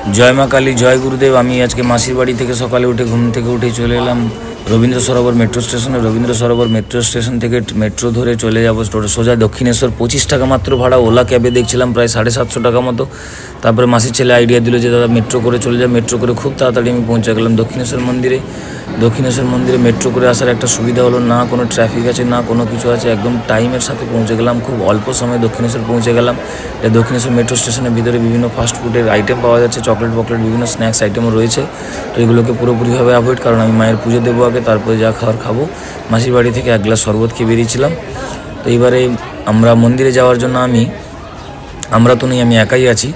জয় মা কালী, জয় গুরুদেব। আমি আজকে মাসির বাড়ি থেকে সকালে উঠে ঘুম থেকে উঠে চলে এলাম রবীন্দ্র সরোবর মেট্রো স্টেশনে। রবীন্দ্র সরোবর মেট্রো স্টেশন থেকে মেট্রো ধরে চলে যাবো সোজা দক্ষিণেশ্বর। 25 টাকা মাত্র ভাড়া। ওলা ক্যাবে দেখছিলাম প্রায় 750 টাকা মতো। তারপরে মাসির ছেলে আইডিয়া দিল যে দাদা মেট্রো করে চলে যায়। মেট্রো করে খুব তাড়াতাড়ি আমি পৌঁছে গেলাম দক্ষিণেশ্বর মন্দিরে। দক্ষিণেশ্বর মন্দিরে মেট্রো করে আসার একটা সুবিধা হলো, না কোনো ট্রাফিক আছে না কোনো কিছু আছে, একদম টাইমের সাথে পৌঁছে গেলাম। খুব অল্প সময়ে দক্ষিণেশ্বর পৌঁছে গেলাম। দক্ষিণেশ্বর মেট্রো স্টেশনের ভিতরে বিভিন্ন ফাস্ট ফুডের আইটেম পাওয়া যাচ্ছে, চকলেট বিভিন্ন স্ন্যাক্স আইটেমও রয়েছে। তো এগুলোকে পুরোপুরিভাবে অ্যাভয়েড, কারণ আমি মায়ের পুজো দেবো আগে, তারপরে যা খাওয়ার খাবো। মাসির বাড়ি থেকে 1 গ্লাস শরবত খেয়ে বেরিয়েছিলাম। তো এবারে আমরা মন্দিরে যাওয়ার জন্য আমি তো নেই, আমি একাই আছি।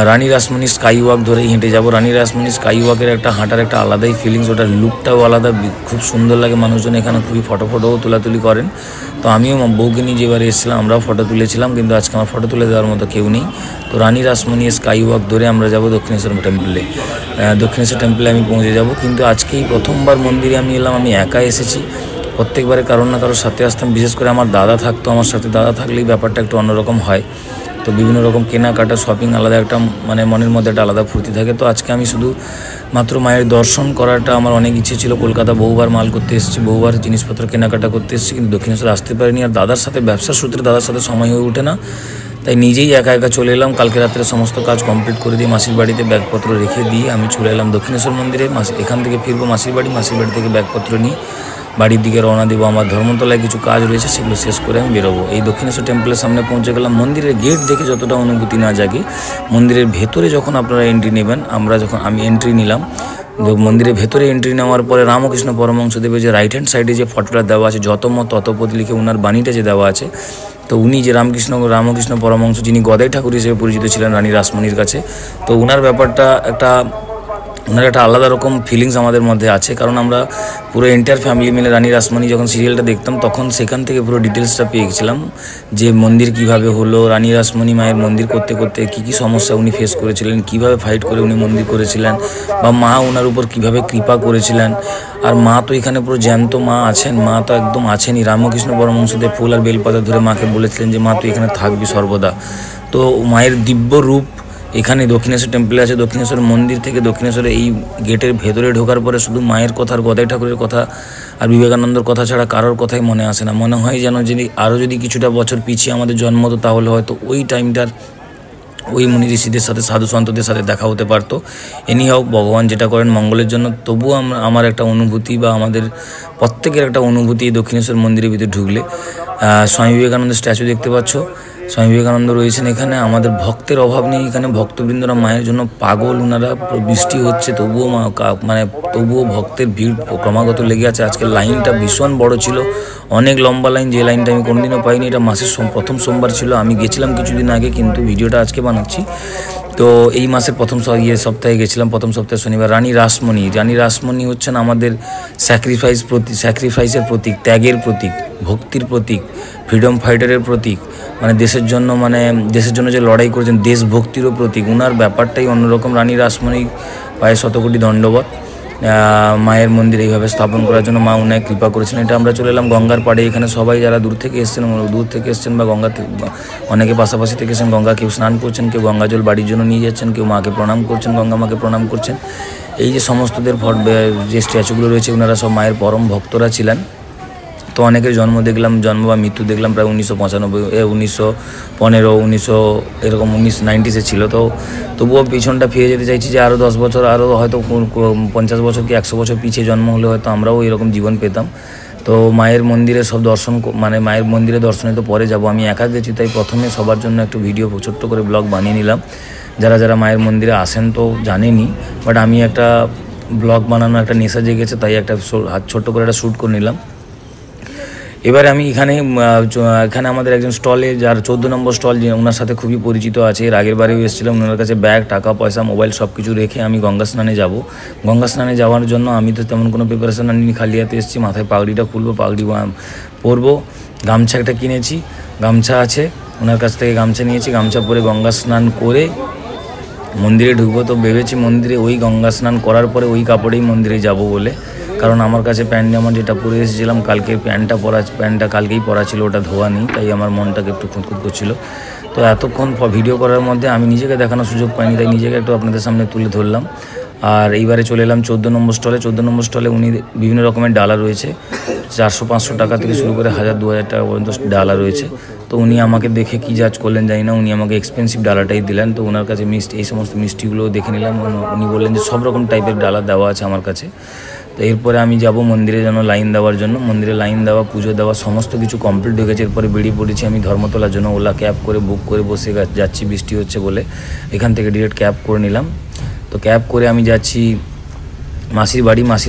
রানী রাসমণি স্কাই ওয়াক ধরেই হেঁটে যাবো। রানী রাসমণি স্কাই ওয়াকের একটা হাঁটার একটা আলাদাই ফিলিংস, ওটার লুকটাও আলাদা, খুব সুন্দর লাগে। মানুষজন এখানে খুবই ফটোও তোলাতুলি করেন। তো আমিও বউকে নিয়ে যেবারে এসেছিলাম আমরাও ফটো তুলেছিলাম, কিন্তু আজকে আমার ফটো তুলে দেওয়ার মতো কেউ নেই। তো রানী রাসমণি স্কাই ওয়াক ধরে আমরা যাব দক্ষিণেশ্বর টেম্পলে। দক্ষিণেশ্বর টেম্পলে আমি পৌঁছে যাব। কিন্তু আজকেই প্রথমবার মন্দিরে আমি এলাম, আমি একা এসেছি। প্রত্যেকবারে কারোর না কারোর সাথে আসতাম, বিশেষ করে আমার দাদা থাকতো আমার সাথে। দাদা থাকলেই ব্যাপারটা একটু অন্যরকম হয়। তো বিভিন্ন রকম কেনাকাটা শপিং আলাদা একটা মনের মধ্যে একটা আলাদা ফুর্তি থাকে। তো আজকে আমি শুধু মাত্র মায়ের দর্শন করাটা আমার অনেক ইচ্ছে ছিল। কলকাতা বহুবার মাল করতে এসেছি, বহুবার জিনিসপত্র কেনাকাটা করতে এসেছি, কিন্তু দক্ষিণেশ্বর আসতে পারিনি। আর দাদার সাথে ব্যবসার সূত্রে দাদার সাথে সময় হয়ে ওঠে না, তাই নিজেই একা একা চলে এলাম। কালকে রাত্রে সমস্ত কাজ কমপ্লিট করে দিয়ে মাসির বাড়িতে ব্যাগপত্র রেখে দিয়ে আমি চলে এলাম দক্ষিণেশ্বর মন্দিরে। এখান থেকে ফিরবো মাসির বাড়ি থেকে ব্যাগপত্র নিয়ে বাড়ির দিকে রওনা দেবো। আমার ধর্মতলায় কিছু কাজ রয়েছে, সেগুলো শেষ করে আমি বেরোবো। এই দক্ষিণেশ্বর টেম্পলের সামনে পৌঁছে গেলাম। মন্দিরের গেট দেখে যতটা অনুভূতি না জাগে, মন্দিরের ভেতরে যখন আপনারা এন্ট্রি নেবেন, আমি এন্ট্রি নিলাম। মন্দিরের ভেতরে এন্ট্রি নেওয়ার পরে রামকৃষ্ণ পরমহংসদেবের যে রাইট হ্যান্ড সাইডে যে ফটোটা দেওয়া আছে, যত মত ততপদ লিখে ওনার বাণীটা যে দেওয়া আছে, তো উনি যে রামকৃষ্ণ পরমহংস, যিনি গদাই ঠাকুর হিসেবে পরিচিত ছিলেন রানী রাসমণির কাছে, তো ওনার ব্যাপারটা ওনার একটা আলাদা রকম ফিলিংস আমাদের মধ্যে আছে। কারণ আমরা পুরো এন্টায়ার ফ্যামিলি মিলে রানী রাসমণি যখন সিরিয়ালটা দেখতাম, তখন সেখান থেকে পুরো ডিটেলসটা পেয়ে গেছিলাম যে মন্দির কিভাবে হলো, রানী রাসমণি মায়ের মন্দির করতে করতে কী সমস্যা উনি ফেস করেছিলেন, কিভাবে ফাইট করে উনি মন্দির করেছিলেন, বা মা ওনার উপর কিভাবে কৃপা করেছিলেন। আর মা তো এখানে পুরো জ্যান্ত মা আছেন, মা তো একদম আছেনই। রামকৃষ্ণ পরমহংসদেব ফুল আর বেলপাতা ধরে মাকে বলেছিলেন যে মা তুই এখানে থাকবি সর্বদা। তো মায়ের দিব্য রূপ এখানে দক্ষিণেশ্বর টেম্পলে আছে। দক্ষিণেশ্বর মন্দির থেকে দক্ষিণেশ্বরে এই গেটের ভেতরে ঢোকার পরে শুধু মায়ের কথা আর গদাই ঠাকুরের কথা আর বিবেকানন্দর কথা ছাড়া কারোর কথাই মনে আসে না। মনে হয় যেন যদি আরও যদি কিছুটা বছর পিছিয়ে আমাদের জন্ম হতো, তাহলে হয়তো ওই টাইমটার ওই মুনি ঋষিদের সাথে সাধু সন্তদের সাথে দেখা হতে পারতো। এনিহাও ভগবান যেটা করেন মঙ্গলের জন্য। তবুও আমার একটা অনুভূতি, বা আমাদের প্রত্যেকের একটা অনুভূতি দক্ষিণেশ্বর মন্দিরের ভিতরে ঢুকলে। স্বামী বিবেকানন্দের স্ট্যাচু দেখতে পাচ্ছ, স্বামী বিবেকানন্দ রয়েছেন এখানে। আমাদের ভক্তের অভাব নেই এখানে, ভক্তবৃন্দরা মায়ের জন্য পাগল। ওনারা বৃষ্টি হচ্ছে তবুও ভক্তের ভিড় ক্রমাগত লেগে আছে। আজকের লাইনটা ভীষণ বড় ছিল, অনেক লম্বা লাইন, যে লাইনটা আমি কোনোদিনও পাইনি। এটা মাসের প্রথম সোমবার ছিল, আমি গেছিলাম কিছুদিন আগে, কিন্তু ভিডিওটা আজকে বানাচ্ছি। তো এই মাসের প্রথম সপ্তাহে গেছিলাম, প্রথম সপ্তাহে শনিবার। রানী রাসমণি হচ্ছেন আমাদের স্যাক্রিফাইসের প্রতীক, ত্যাগের প্রতীক, ভক্তির প্রতীক, ফ্রিডম ফাইটারের প্রতীক, দেশের জন্য যে লড়াই করেছেন, দেশভক্তিরও প্রতীক। ওনার ব্যাপারটাই অন্যরকম। রানী রাসমণি পায়ে শতকোটি দণ্ডবত। মায়ের মন্দির এইভাবে স্থাপন করার জন্য মা উনায় কৃপা করেছেন। এটা আমরা চলে এলাম গঙ্গার পাড়ে। এখানে সবাই যারা দূর থেকে এসছেন বা গঙ্গা অনেকে পাশাপাশি থেকে এসেছেন, গঙ্গা কেউ স্নান করছেন, কেউ গঙ্গা জল বাড়ির জন্য নিয়ে যাচ্ছেন, কেউ মাকে প্রণাম করছেন, গঙ্গা মাকে প্রণাম করছেন। এই যে সমস্তদের যে স্ট্যাচুগুলো রয়েছে, ওনারা সব মায়ের পরম ভক্তরা ছিলেন। তো অনেকের জন্ম বা মৃত্যু দেখলাম প্রায় 1995, 1915, এরকম 1990s ছিল। তো তবুও পিছনটা ফিরে যেতে চাইছি, যে আরও 10 বছর, আরও হয়তো 50 বছর কি 100 বছর পিছিয়ে জন্ম হলে হয়তো আমরাও এরকম জীবন পেতাম। তো মায়ের মন্দিরে সব মায়ের মন্দিরে দর্শনে তো পরে যাব। আমি একা গেছি, তাই প্রথমে সবার জন্য একটু ভিডিও ছোট্ট করে ব্লগ বানিয়ে নিলাম। যারা মায়ের মন্দিরে আসেন তো জানেনই, বাট আমি একটা ব্লগ বানানো একটা নেশা জেগেছে, তাই একটা ছোট্ট করে একটা শ্যুট করে নিলাম। এবারে আমি এখানে আমাদের একজন স্টলে, যার 14 নম্বর স্টল, ওনার সাথে খুবই পরিচিত আছে। এর আগের বারেও এসেছিলাম। ওনার কাছে ব্যাগ, টাকা পয়সা, মোবাইল সব কিছু রেখে আমি গঙ্গা স্নানে যাব। গঙ্গা স্নানে যাওয়ার জন্য আমি তো তেমন কোনো প্রিপারেশন আনিনি, খালি হাতে এসেছি। মাথায় পাগড়িটা খুলবো, পাগড়ি পরবো। গামছা একটা কিনেছি, গামছা আছে, ওনার কাছ থেকে গামছা নিয়েছি। গামছা পরে গঙ্গা স্নান করে মন্দিরে ঢুকবো। তো ভেবেছি মন্দিরে ওই গঙ্গা স্নান করার পরে ওই কাপড়েই মন্দিরে যাব বলে, কারণ আমার কাছে প্যান্ট জামা যেটা পরে এসেছিলাম কালকে প্যান্টটা কালকেই পরা ছিল, ওটা ধোয়া নেই, তাই আমার মনটাকে একটু খুঁতখুত করছিল। তো এতক্ষণ ভিডিও করার মধ্যে আমি নিজেকে দেখানোর সুযোগ পাইনি, তাই নিজেকে একটু আপনাদের সামনে তুলে ধরলাম। আর এইবারে চলে এলাম 14 নম্বর স্টলে। 14 নম্বর স্টলে উনি বিভিন্ন রকমের ডালা রয়েছে, 400-500 টাকা থেকে শুরু করে 1000-2000 টাকা পর্যন্ত ডালা রয়েছে। তো উনি আমাকে দেখে কি জাজ করলেন জানি না, উনি আমাকে এক্সপেন্সিভ ডালাটাই দিলেন। তো ওনার কাছে এই সমস্ত মিষ্টিগুলো দেখে নিলাম। উনি বললেন যে সব রকম টাইপের ডালা দেওয়া আছে আমার কাছে। তো এরপরে আমি যাব মন্দিরে যেন লাইন দেওয়ার জন্য। মন্দিরে লাইন দেওয়া, পুজো দেওয়া সমস্ত কিছু কমপ্লিট হয়ে গেছে। এরপরে বেরিয়ে পড়েছি আমি ধর্মতলার জন্য। ওলা ক্যাব করে বুক করে বসে যাচ্ছি, বৃষ্টি হচ্ছে বলে এখান থেকে ডিরেক্ট ক্যাব করে নিলাম। তো ক্যাব করে আমি যাচ্ছি মাসির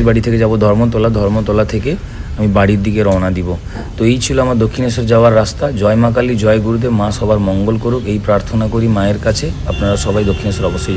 বাড়ি থেকে যাব ধর্মতলা থেকে আমি বাড়ির দিকে রওনা দিব। তো এই ছিল আমার দক্ষিণেশ্বর যাওয়ার রাস্তা। জয় মা কালী, জয় গুরুদেব, মা সবার মঙ্গল করুক এই প্রার্থনা করি মায়ের কাছে। আপনারা সবাই দক্ষিণেশ্বর অবশ্যই